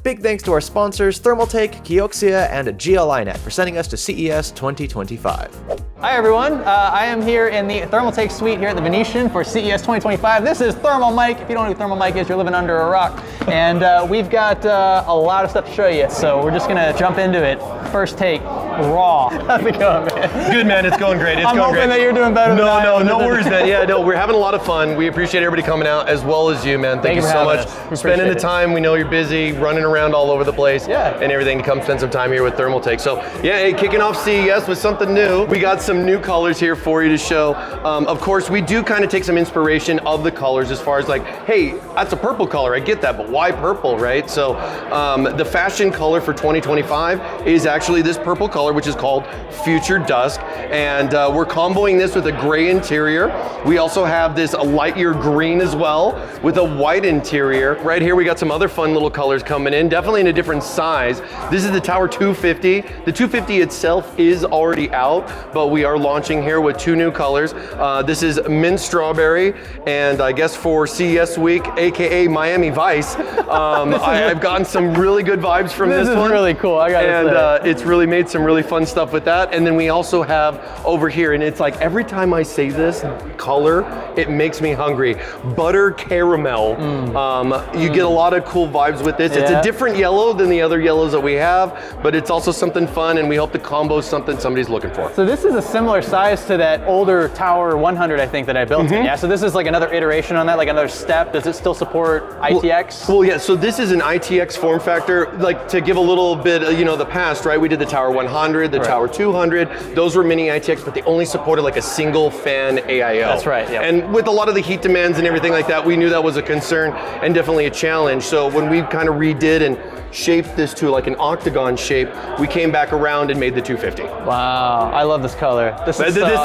Big thanks to our sponsors Thermaltake, Kioxia, and GLINet for sending us to CES 2025. Hi everyone, I am here in the Thermaltake suite here at the Venetian for CES 2025. This is ThermalMike. If you don't know who ThermalMike is, you're living under a rock. And we've got a lot of stuff to show you, so we're just gonna jump into it. First take, raw. How's it going, man? Good, man. It's going great. I'm hoping that you're doing better than I am. No worries, man. Yeah, no, we're having a lot of fun. We appreciate everybody coming out as well as you, man. Thank you so much for spending the time. We know you're busy, running around all over the place and everything to come spend some time here with Thermaltake. So yeah, hey, kicking off CES with something new. We got some new colors here for you to show. Of course, we do kind of take some inspiration of the colors as far as like, hey, that's a purple color. I get that, but why purple, right? So the fashion color for 2025 is actually this purple color, which is called Future Dusk. And we're comboing this with a gray interior. We also have this light year green as well with a white interior. Right here, we got some other fun little colors coming in, definitely in a different size. This is the Tower 250. The 250 itself is already out, but we are launching here with two new colors. This is Mint Strawberry, and I guess for CES week, AKA Miami Vice, I've gotten some really good vibes from this one. This is really cool, I gotta say. It's really made some really fun stuff with that. And then we also have over here, and it's like every time I say this color, it makes me hungry. Butter caramel. You get a lot of cool vibes with this. It's a different yellow than the other yellows that we have, but it's also something fun, and we hope to combo something somebody's looking for. So this is a similar size to that older Tower 100, I think, that I built in. Yeah, so this is like another iteration on that, like another step. Does it still support ITX? Well, yeah, so this is an ITX form factor. Like, to give a little bit, you know, the past, right? We did the Tower 100, the Tower 200. Those were mini ITX, but they only supported like a single fan AIO. That's right, yeah. And with a lot of the heat demands and everything like that, we knew that was a concern and definitely a challenge. So when we kind of redid and shaped this to like an octagon shape, we came back around and made the 250. Wow, I love this color.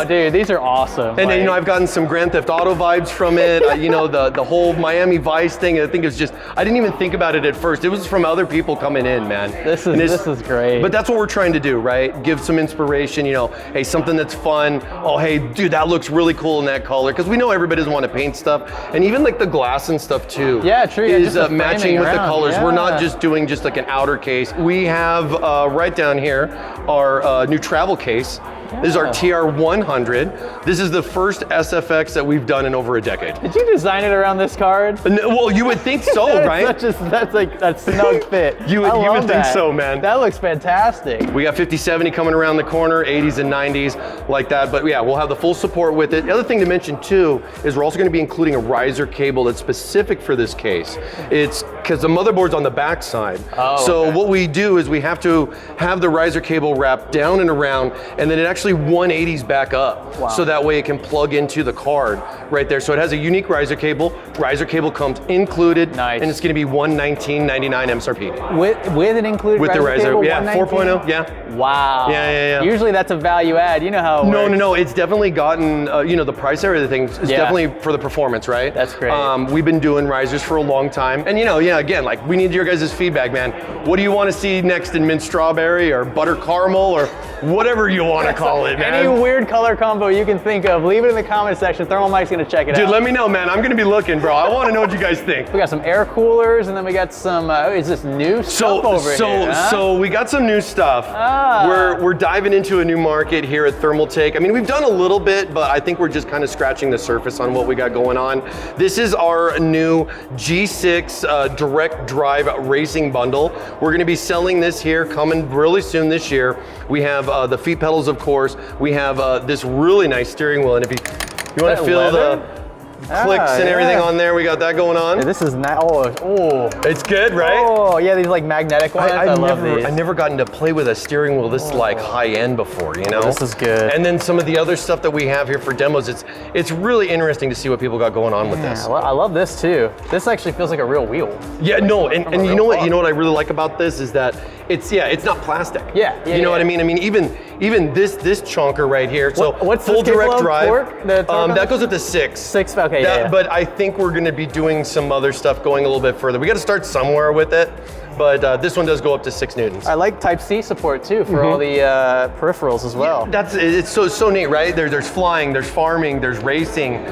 Dude, these are awesome. And you know, I've gotten some Grand Theft Auto vibes from it. You know, the whole Miami Vice thing, I think it was just, I didn't even think about it at first. It was from other people coming in, man. This is great. But that's what we're trying to do, right? Give some inspiration, you know, hey, something that's fun. Oh, hey, dude, that looks really cool in that color. Because we know everybody doesn't want to paint stuff. And even like the glass and stuff too. Yeah, true. Is matching with the colors. We're not just doing just like an outer case. We have right down here our new travel case. This is our TR100. This is the first SFX that we've done in over a decade. Did you design it around this card? Well, you would think so, right? That's like that snug fit. You would think so, man. That looks fantastic. We got 50/70 coming around the corner, 80s and 90s, like that. But yeah, we'll have the full support with it. The other thing to mention too is we're also going to be including a riser cable that's specific for this case. It's because the motherboard's on the back side. So what we do is we have to have the riser cable wrapped down and around, and then it actually 180s back up. So that way it can plug into the card right there. So it has a unique riser cable. Riser cable comes included. Nice. And it's going to be $119.99 MSRP. With an included with riser cable? Yeah, 4.0, yeah. Wow. Yeah. Usually that's a value add. You know how it works. No. It's definitely gotten, you know, the price of everything is definitely for the performance, right? That's great. We've been doing risers for a long time. And, you know, again, like, we need your guys' feedback, man. What do you want to see next in mint strawberry or butter caramel or whatever you want to call it, man? Any weird color combo you can think of, leave it in the comment section. ThermalMike's going to check it out. Dude, let me know, man. I'm going to be looking, bro. I want to know what you guys think. We got some air coolers, and then we got some, is this new stuff over here? So we got some new stuff. We're diving into a new market here at Thermaltake. I mean, we've done a little bit, but I think we're just kind of scratching the surface on what we got going on. This is our new G6 direct drive racing bundle. We're going to be selling this here, coming really soon this year. We have the feet pedals, of course. We have this really nice steering wheel, and if you want to feel the clicks and everything on there, we got that going on. Yeah, this is it's good, right? Oh yeah, these like magnetic ones. I love these. I've never gotten to play with a steering wheel this like high end before, you know? This is good. And then some of the other stuff that we have here for demos, it's really interesting to see what people got going on with this. I love this too. This actually feels like a real wheel. Yeah, no, and you know what? You know what I really like about this is that it's not plastic. You know what I mean? I mean, even this chonker right here. So what's full direct drive. Torque? That goes up to 6. 6. Okay. But I think we're going to be doing some other stuff going a little bit further. We got to start somewhere with it. but this one does go up to 6 newtons. I like Type-C support too for all the peripherals as well. Yeah, it's so neat, right? There's flying, there's farming, there's racing.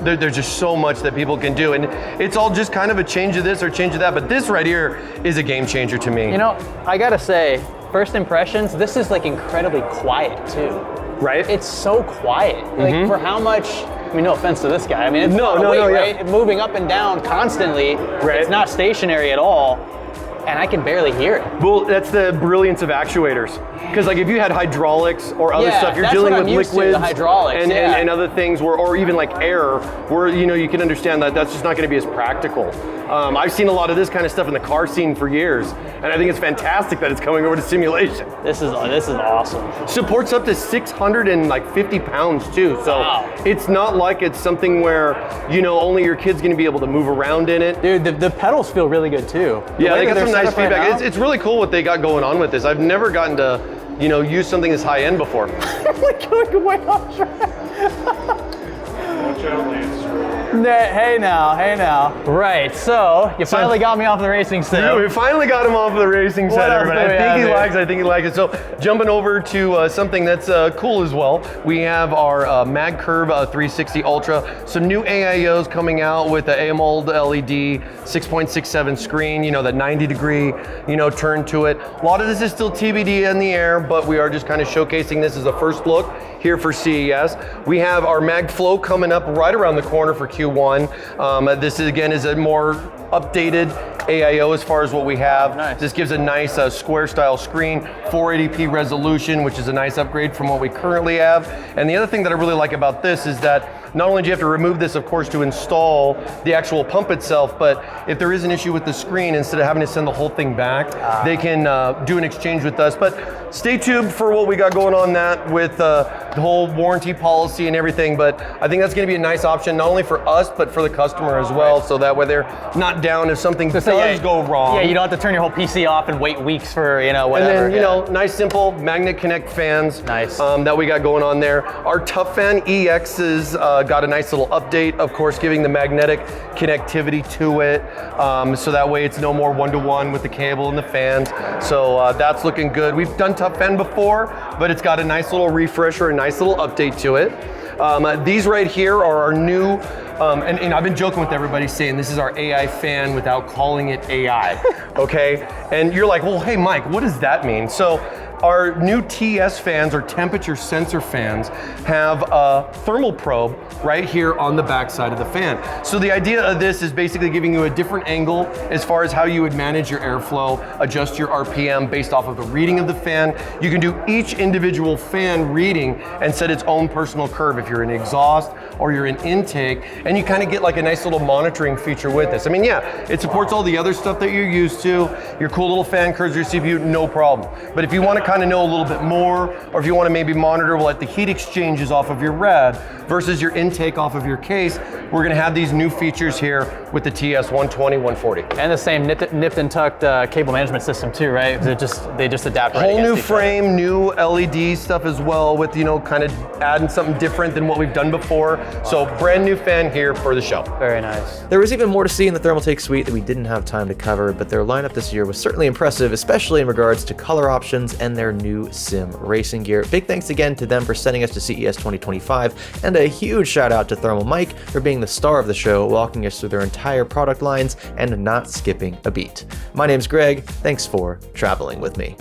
There's just so much that people can do, and it's all just kind of a change of this or change of that. But this right here is a game changer to me. You know, I gotta say, first impressions, this is like incredibly quiet too. Right? It's so quiet. Like for how much, I mean, no offense to this guy. I mean, it's right? Moving up and down constantly. Right. It's not stationary at all. And I can barely hear it. Well, that's the brilliance of actuators. Because like if you had hydraulics or other stuff, you're dealing with liquids the hydraulics, and other things or even like air, where you can understand that that's just not going to be as practical. I've seen a lot of this kind of stuff in the car scene for years, and I think it's fantastic that it's coming over to simulation. This is awesome. Supports up to 650 pounds too, so it's not like it's something where only your kid's going to be able to move around in it. Dude, the pedals feel really good too. Yeah, they got some nice feedback. It's really cool what they got going on with this. I've never gotten to use something this high end before. Like going way off track. Watch out, Lance. Hey now. Right, so you finally got me off the racing set. Yeah, we finally got him off the racing set, everybody. I think he likes it. So jumping over to something that's cool as well, we have our MagCurve 360 Ultra. Some new AIOs coming out with the AMOLED LED 6.67 screen, that 90-degree, turn to it. A lot of this is still TBD in the air, but we are just kind of showcasing this as a first look here for CES. We have our MagFlow coming up right around the corner for Q1. This is a more updated AIO as far as what we have. Nice. This gives a nice square style screen, 480p resolution, which is a nice upgrade from what we currently have. And the other thing that I really like about this is that not only do you have to remove this, of course, to install the actual pump itself, but if there is an issue with the screen, instead of having to send the whole thing back, they can do an exchange with us. But stay tuned for what we got going on that with the whole warranty policy and everything. But I think that's going to be a nice option, not only for us, but for the customer as well, so that way they're not down if something does go wrong. Yeah, you don't have to turn your whole PC off and wait weeks for, whatever. And then, nice simple Magnet Connect fans that we got going on there. Our Tough Fan EXs got a nice little update, of course, giving the magnetic connectivity to it, so that way it's no more one-to-one with the cable and the fans. So that's looking good. We've done Tough Fan before, but it's got a nice little refresher, a nice little update to it. These right here are our new, and I've been joking with everybody saying this is our AI fan without calling it AI, okay? And you're like, well, hey, Mike, what does that mean? So our new TS fans, or temperature sensor fans, have a thermal probe right here on the back side of the fan. So the idea of this is basically giving you a different angle as far as how you would manage your airflow, adjust your RPM based off of the reading of the fan. You can do each individual fan reading and set its own personal curve if you're in exhaust or you're in intake, and you kind of get like a nice little monitoring feature with this. I mean, yeah, it supports all the other stuff that you're used to, your cool little fan curves, your CPU, no problem. But if you want to kind of know a little bit more, or if you want to maybe monitor what the heat exchanges off of your rad versus your intake off of your case, we're going to have these new features here with the TS 120, 140. And the same nipped and tucked cable management system too, right? They just adapt right. Whole new frame, new LED stuff as well, with kind of adding something different than what we've done before. So brand new fan here for the show. Very nice. There was even more to see in the Thermaltake suite that we didn't have time to cover, but their lineup this year was certainly impressive, especially in regards to color options and their new sim racing gear. Big thanks again to them for sending us to CES 2025, and a huge shout out to ThermalMike for being the star of the show, walking us through their entire product lines and not skipping a beat. My name's Greg. Thanks for traveling with me.